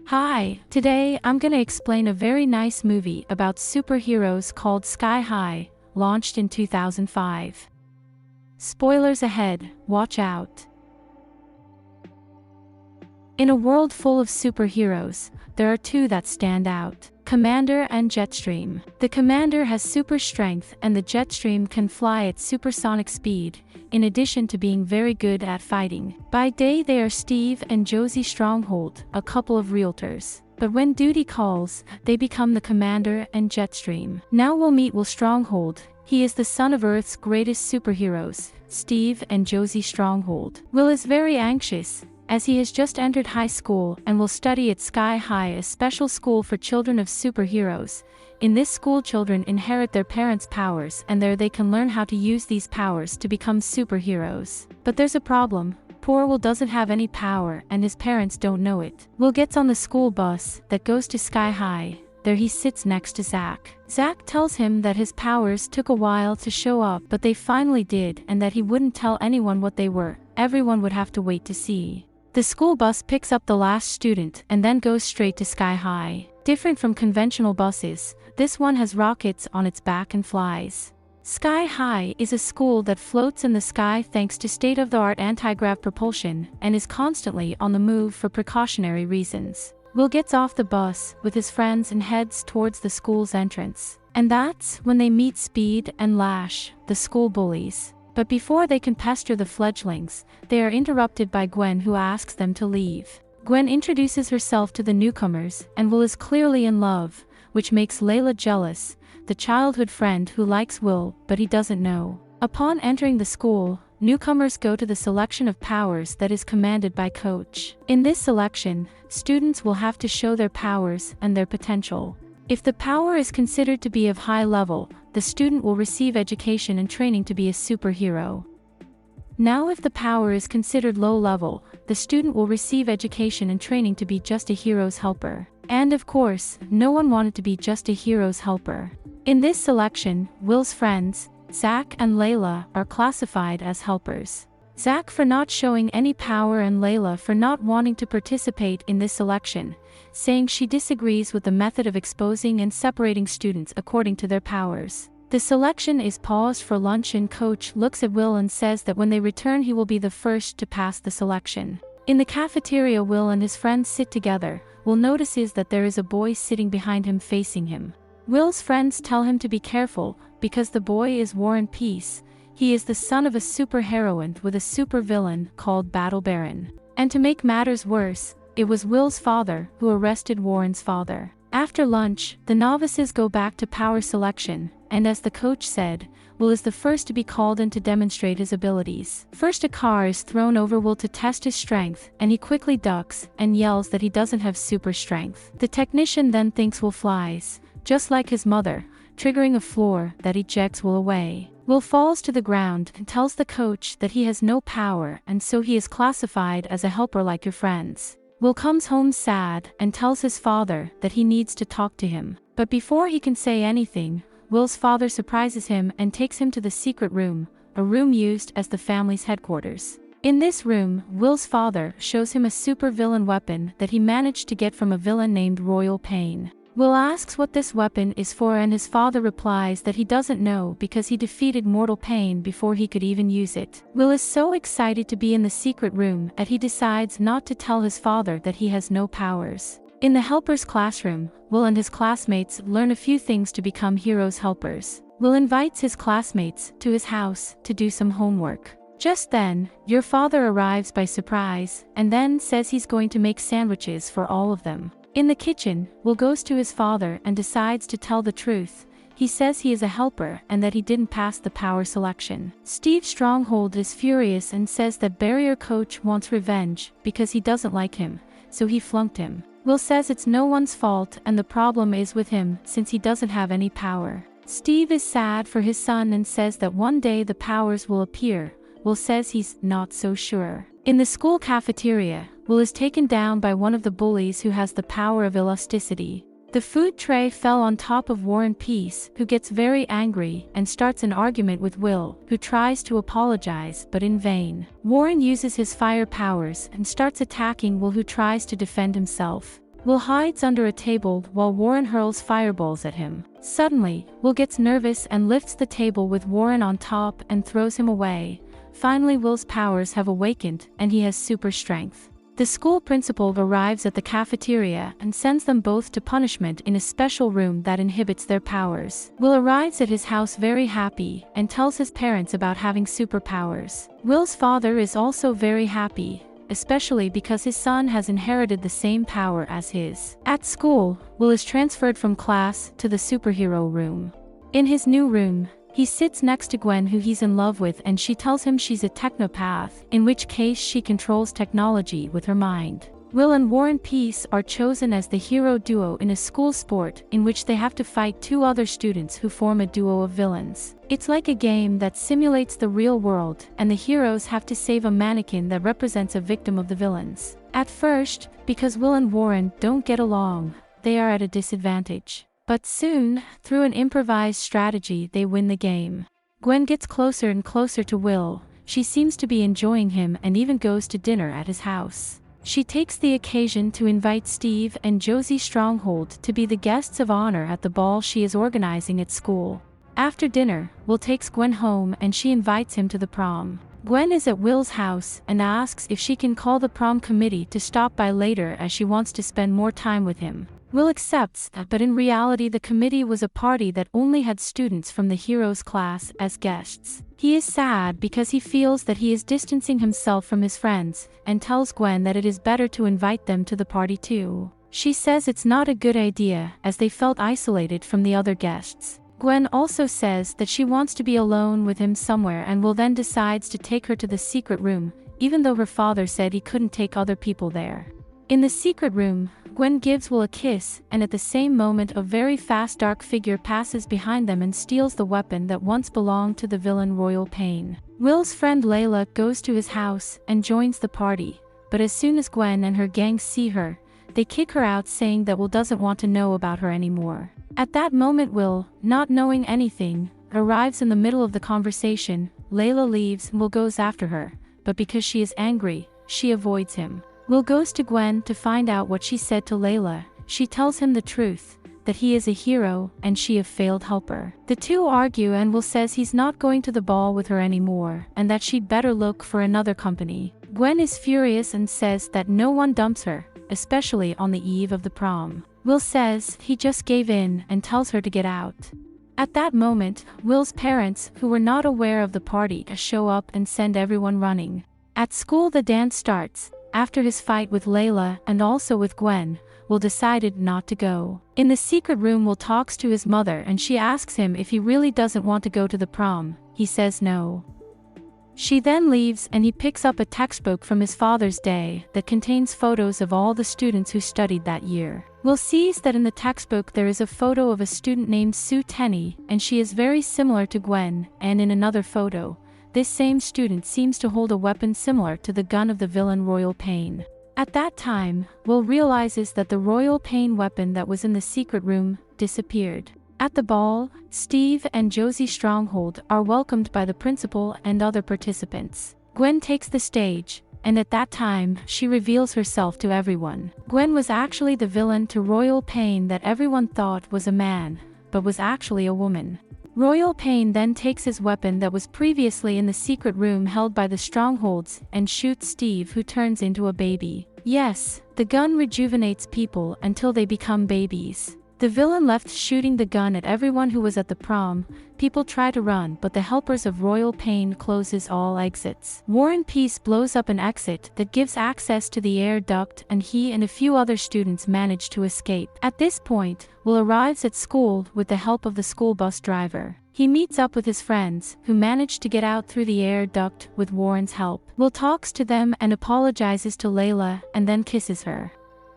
Hi, today I'm gonna explain a very nice movie about superheroes called Sky High, launched in 2005. Spoilers ahead, watch out. In a world full of superheroes, there are two that stand out: Commander and Jetstream. The Commander has super strength and the Jetstream can fly at supersonic speed, in addition to being very good at fighting. By day they are Steve and Josie Stronghold, a couple of realtors. But when duty calls, they become the Commander and Jetstream. Now we'll meet Will Stronghold. He is the son of Earth's greatest superheroes, Steve and Josie Stronghold. Will is very anxious, as he has just entered high school and will study at Sky High, a special school for children of superheroes. In this school, children inherit their parents' powers, and there they can learn how to use these powers to become superheroes. But there's a problem. Poor Will doesn't have any power and his parents don't know it. Will gets on the school bus that goes to Sky High. There he sits next to Zach. Zach tells him that his powers took a while to show up, but they finally did, and that he wouldn't tell anyone what they were. Everyone would have to wait to see. The school bus picks up the last student and then goes straight to Sky High. Different from conventional buses, this one has rockets on its back and flies. Sky High is a school that floats in the sky thanks to state-of-the-art anti-grav propulsion and is constantly on the move for precautionary reasons. Will gets off the bus with his friends and heads towards the school's entrance. And that's when they meet Speed and Lash, the school bullies. But before they can pester the fledglings, they are interrupted by Gwen, who asks them to leave. Gwen introduces herself to the newcomers, and Will is clearly in love, which makes Layla jealous, the childhood friend who likes Will, but he doesn't know. Upon entering the school, newcomers go to the selection of powers that is commanded by Coach. In this selection, students will have to show their powers and their potential. If the power is considered to be of high level, the student will receive education and training to be a superhero. Now if the power is considered low level, the student will receive education and training to be just a hero's helper. And of course, no one wanted to be just a hero's helper. In this selection, Will's friends, Zach and Layla, are classified as helpers. Zach for not showing any power and Layla for not wanting to participate in this selection, saying she disagrees with the method of exposing and separating students according to their powers. The selection is paused for lunch and Coach looks at Will and says that when they return he will be the first to pass the selection. In the cafeteria, Will and his friends sit together. Will notices that there is a boy sitting behind him facing him. Will's friends tell him to be careful, because the boy is War and Peace. He is the son of a superheroine with a supervillain called Battle Baron. And to make matters worse, it was Will's father who arrested Warren's father. After lunch, the novices go back to power selection, and as the coach said, Will is the first to be called in to demonstrate his abilities. First, a car is thrown over Will to test his strength, and he quickly ducks and yells that he doesn't have super strength. The technician then thinks Will flies, just like his mother, triggering a floor that ejects Will away. Will falls to the ground and tells the coach that he has no power and so he is classified as a helper like your friends. Will comes home sad and tells his father that he needs to talk to him. But before he can say anything, Will's father surprises him and takes him to the secret room, a room used as the family's headquarters. In this room, Will's father shows him a super villain weapon that he managed to get from a villain named Royal Pain. Will asks what this weapon is for and his father replies that he doesn't know because he defeated Mortal Pain before he could even use it. Will is so excited to be in the secret room that he decides not to tell his father that he has no powers. In the helpers classroom, Will and his classmates learn a few things to become heroes helpers. Will invites his classmates to his house to do some homework. Just then, your father arrives by surprise and then says he's going to make sandwiches for all of them. In the kitchen, Will goes to his father and decides to tell the truth. He says he is a helper and that he didn't pass the power selection. Steve Stronghold is furious and says that Barrier Coach wants revenge because he doesn't like him, so he flunked him. Will says it's no one's fault and the problem is with him since he doesn't have any power. Steve is sad for his son and says that one day the powers will appear. Will says he's not so sure. In the school cafeteria, Will is taken down by one of the bullies who has the power of elasticity. The food tray fell on top of War and Peace, who gets very angry and starts an argument with Will, who tries to apologize but in vain. Warren uses his fire powers and starts attacking Will, who tries to defend himself. Will hides under a table while Warren hurls fireballs at him. Suddenly, Will gets nervous and lifts the table with Warren on top and throws him away. Finally, Will's powers have awakened and he has super strength. The school principal arrives at the cafeteria and sends them both to punishment in a special room that inhibits their powers. Will arrives at his house very happy and tells his parents about having superpowers. Will's father is also very happy, especially because his son has inherited the same power as his. At school, Will is transferred from class to the superhero room. In his new room, he sits next to Gwen, who he's in love with, and she tells him she's a technopath, in which case she controls technology with her mind. Will and Warren Peace are chosen as the hero duo in a school sport in which they have to fight two other students who form a duo of villains. It's like a game that simulates the real world, and the heroes have to save a mannequin that represents a victim of the villains. At first, because Will and Warren don't get along, they are at a disadvantage. But soon, through an improvised strategy, they win the game. Gwen gets closer and closer to Will. She seems to be enjoying him and even goes to dinner at his house. She takes the occasion to invite Steve and Josie Stronghold to be the guests of honor at the ball she is organizing at school. After dinner, Will takes Gwen home and she invites him to the prom. Gwen is at Will's house and asks if she can call the prom committee to stop by later as she wants to spend more time with him. Will accepts that, but in reality the committee was a party that only had students from the heroes class as guests. He is sad because he feels that he is distancing himself from his friends, and tells Gwen that it is better to invite them to the party too. She says it's not a good idea as they felt isolated from the other guests. Gwen also says that she wants to be alone with him somewhere, and Will then decides to take her to the secret room, even though her father said he couldn't take other people there. In the secret room, Gwen gives Will a kiss, and at the same moment a very fast dark figure passes behind them and steals the weapon that once belonged to the villain Royal Pain. Will's friend Layla goes to his house and joins the party, but as soon as Gwen and her gang see her, they kick her out, saying that Will doesn't want to know about her anymore. At that moment Will, not knowing anything, arrives in the middle of the conversation. Layla leaves and Will goes after her, but because she is angry, she avoids him. Will goes to Gwen to find out what she said to Layla. She tells him the truth, that he is a hero and she a failed helper. The two argue and Will says he's not going to the ball with her anymore and that she'd better look for another company. Gwen is furious and says that no one dumps her, especially on the eve of the prom. Will says he just gave in and tells her to get out. At that moment, Will's parents, who were not aware of the party, show up and send everyone running. At school the dance starts. After his fight with Layla and also with Gwen, Will decided not to go. In the secret room, Will talks to his mother and she asks him if he really doesn't want to go to the prom. He says no. She then leaves and he picks up a textbook from his father's day that contains photos of all the students who studied that year. Will sees that in the textbook there is a photo of a student named Sue Tenney, and she is very similar to Gwen, and in another photo, this same student seems to hold a weapon similar to the gun of the villain Royal Pain. At that time, Will realizes that the Royal Pain weapon that was in the secret room disappeared. At the ball, Steve and Josie Stronghold are welcomed by the principal and other participants. Gwen takes the stage, and at that time, she reveals herself to everyone. Gwen was actually the villain to Royal Pain that everyone thought was a man, but was actually a woman. Royal Pain then takes his weapon that was previously in the secret room held by the Strongholds and shoots Steve, who turns into a baby. Yes, the gun rejuvenates people until they become babies. The villain left shooting the gun at everyone who was at the prom. People try to run, but the helpers of Royal Pain closes all exits. Warren Peace blows up an exit that gives access to the air duct, and he and a few other students manage to escape. At this point, Will arrives at school with the help of the school bus driver. He meets up with his friends, who manage to get out through the air duct with Warren's help. Will talks to them and apologizes to Layla, and then kisses her.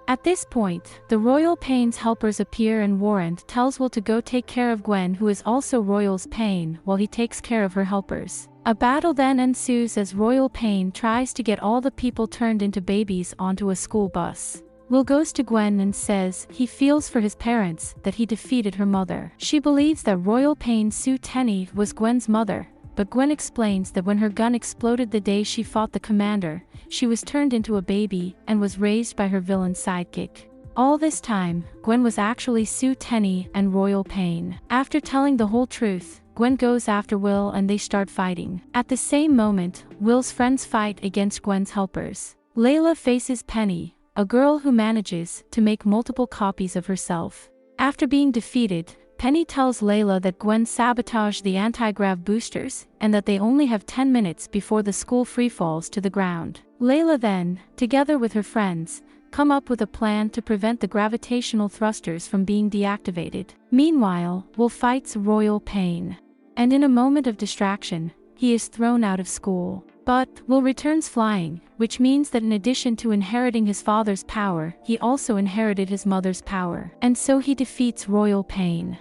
At this point, the Royal Pain's helpers appear and Warren tells Will to go take care of Gwen, who is also Royal's Pain, while he takes care of her helpers. A battle then ensues as Royal Pain tries to get all the people turned into babies onto a school bus. Will goes to Gwen and says he feels for his parents, that he defeated her mother. She believes that Royal Pain Sue Tenney was Gwen's mother, but Gwen explains that when her gun exploded the day she fought the commander, she was turned into a baby and was raised by her villain sidekick. All this time, Gwen was actually Sue Tenney and Royal Pain. After telling the whole truth, Gwen goes after Will and they start fighting. At the same moment, Will's friends fight against Gwen's helpers. Layla faces Penny, a girl who manages to make multiple copies of herself. After being defeated, Penny tells Layla that Gwen sabotaged the anti-grav boosters and that they only have 10 minutes before the school freefalls to the ground. Layla then, together with her friends, come up with a plan to prevent the gravitational thrusters from being deactivated. Meanwhile, Will fights Royal Pain. And in a moment of distraction, he is thrown out of school. But Will returns flying, which means that in addition to inheriting his father's power, he also inherited his mother's power. And so he defeats Royal Pain.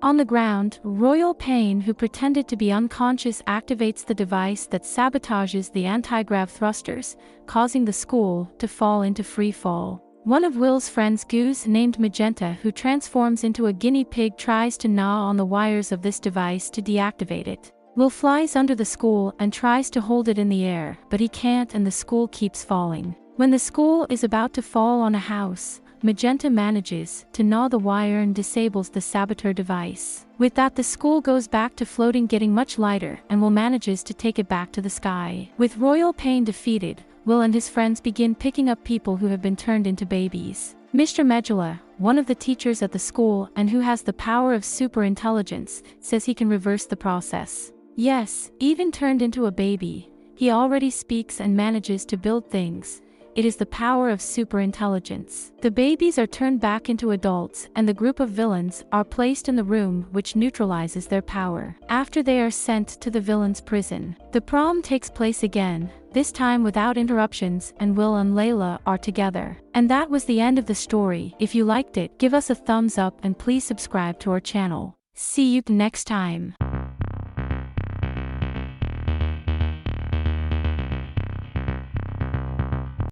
On the ground, Royal Pain, who pretended to be unconscious, activates the device that sabotages the anti-grav thrusters, causing the school to fall into free fall. One of Will's friends, Goose, named Magenta, who transforms into a guinea pig, tries to gnaw on the wires of this device to deactivate it. Will flies under the school and tries to hold it in the air, but he can't and the school keeps falling. When the school is about to fall on a house, Magenta manages to gnaw the wire and disables the saboteur device. With that, the school goes back to floating, getting much lighter, and Will manages to take it back to the sky. With Royal Pain defeated, Will and his friends begin picking up people who have been turned into babies. Mr. Medula, one of the teachers at the school and who has the power of super intelligence, says he can reverse the process. Yes, even turned into a baby, he already speaks and manages to build things. It is the power of super intelligence. The babies are turned back into adults and the group of villains are placed in the room, which neutralizes their power. After they are sent to the villains' prison. The prom takes place again, this time without interruptions, and Will and Layla are together. And that was the end of the story. If you liked it, give us a thumbs up and please subscribe to our channel. See you next time.